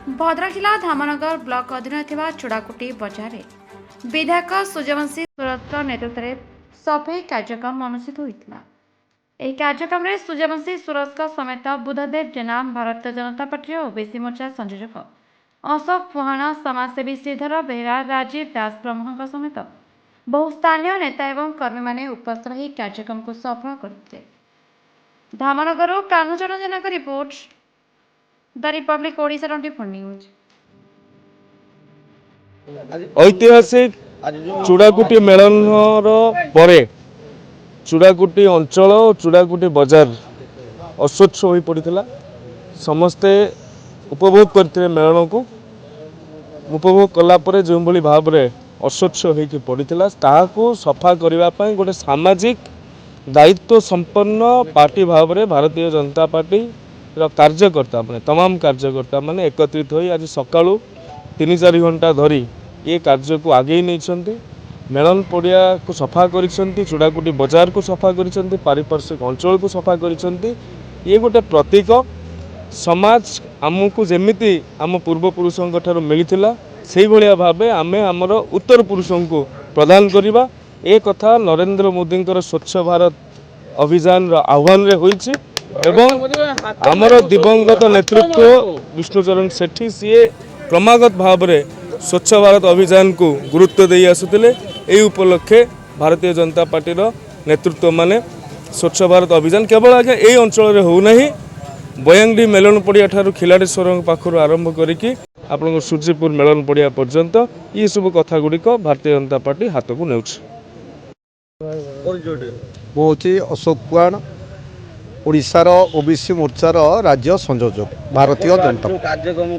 भद्रक जिला धामनगर ब्लॉक अधीन चूड़ाकुटी बजार विधायक सूर्यवंशी सुरत नेतृत्व में सफाई कार्यक्रम अनुष्ठित होता। यह कार्यक्रम में सूर्यवंशी सुरत समेत बुद्धदेव जेना भारतीय जनता पार्टी और ओबीसी मोर्चा संयोजक अशोक पुहाना समाजसेवी श्रीधर बेहरा राजीव दास प्रमुख समेत बहु स्थानीय नेता एवं कर्मी मैंने उपस्थित रही कार्यक्रम को सफल करते। धामनगर कान्हचरण जेना का report the Republic Odisha 24 news. ऐतिहासिक चूड़ाकुटी मेलन परे चूड़ाकुटी अंचल और चूड़ाकुटी बजार अस्वच्छ हो पड़ा। समस्ते उपभोग करते मेलन को उपभोग कलापर जो भाव में अस्वच्छ हो पड़ा ताकू सफा करने गोटे सामाजिक दायित्व संपन्न पार्टी भाव में भारतीय जनता पार्टी कार्यकर्ता मैंने तमाम कार्यकर्ता मैंने एकत्रित हो आज सकाळु 3-4 घंटा धरी ये कार्य को आगे नहीं मेलन पड़िया को सफा कर चूड़ाकुटी बजार को सफा कर पारिपार्श्विक अंचल को सफा कर ये गोटे प्रतीक समाज आमको जमीती आम पूर्वपुरुषों मिलता से भाया भाव आम आमर उत्तर पुरुषों को प्रदान करवा ए कथा नरेंद्र मोदी स्वच्छ भारत अभियान आह्वान होइछि एवं आमर दिवंगत नेतृत्व विष्णुचरण सेठी सी क्रमागत भाव में स्वच्छ भारत अभियान को गुरुत्व दे आसुतिले। एही उपलक्षे भारतीय जनता पार्टीर नेतृत्व माने स्वच्छ भारत अभियान केवल आगे यही अंचल होना बयांगडी मेलन पड़िया ठारू खिलाड़ेश्वर पाखर आरंभ करिकी आपन सूर्यपुर मेलन पड़िया पर्यंत ये सब कथा गुड़िक भारतीय जनता पार्टी हाथ को नेउछि। बहुत अशोक पुराण ओडिशार ओबीसी मोर्चार राज्य संयोजक भारतीय जनता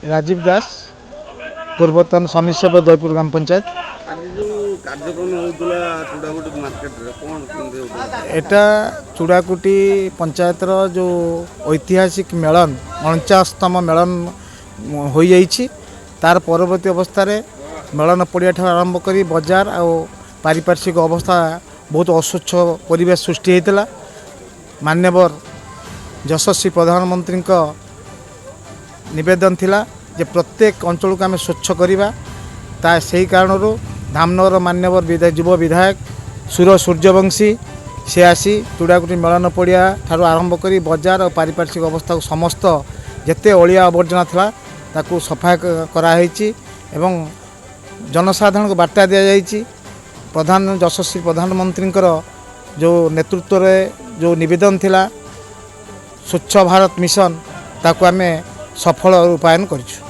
राजीव दास पूर्वतन समिति सभ्य दयपुर ग्राम पंचायत एटा चूड़ाकुटी पंचायत जो ऐतिहासिक मेलन 49तम मेलन हो जाइछि तार परवर्ती अवस्था रे मेलन पड़िया ठार आरंभ करी बजार आ पारिपार्श्विक अवस्था बहुत अस्वच्छ परिवेश सृष्टि होता। मान्यवर यशस्वी प्रधानमंत्री निवेदन थिला जे प्रत्येक अंचल को आम स्वच्छ करवा ता सही कारण धामनगर मान्यवर युव विधायक सूर्यवंशी से आसी चूड़ाकुटी मेलन पड़िया ठारू आरंभ करी बजार और पारिपार्श्विक अवस्था को समस्त जेते अलिया आवर्जना था ताकू सफा कराई एवं जनसाधारण को बार्ता दि जाइए। प्रधान यशस्वी प्रधानमंत्री जो नेतृत्व रे जो निवेदन थिला स्वच्छ भारत मिशन ताकू आमे सफल रूपायन करिछु।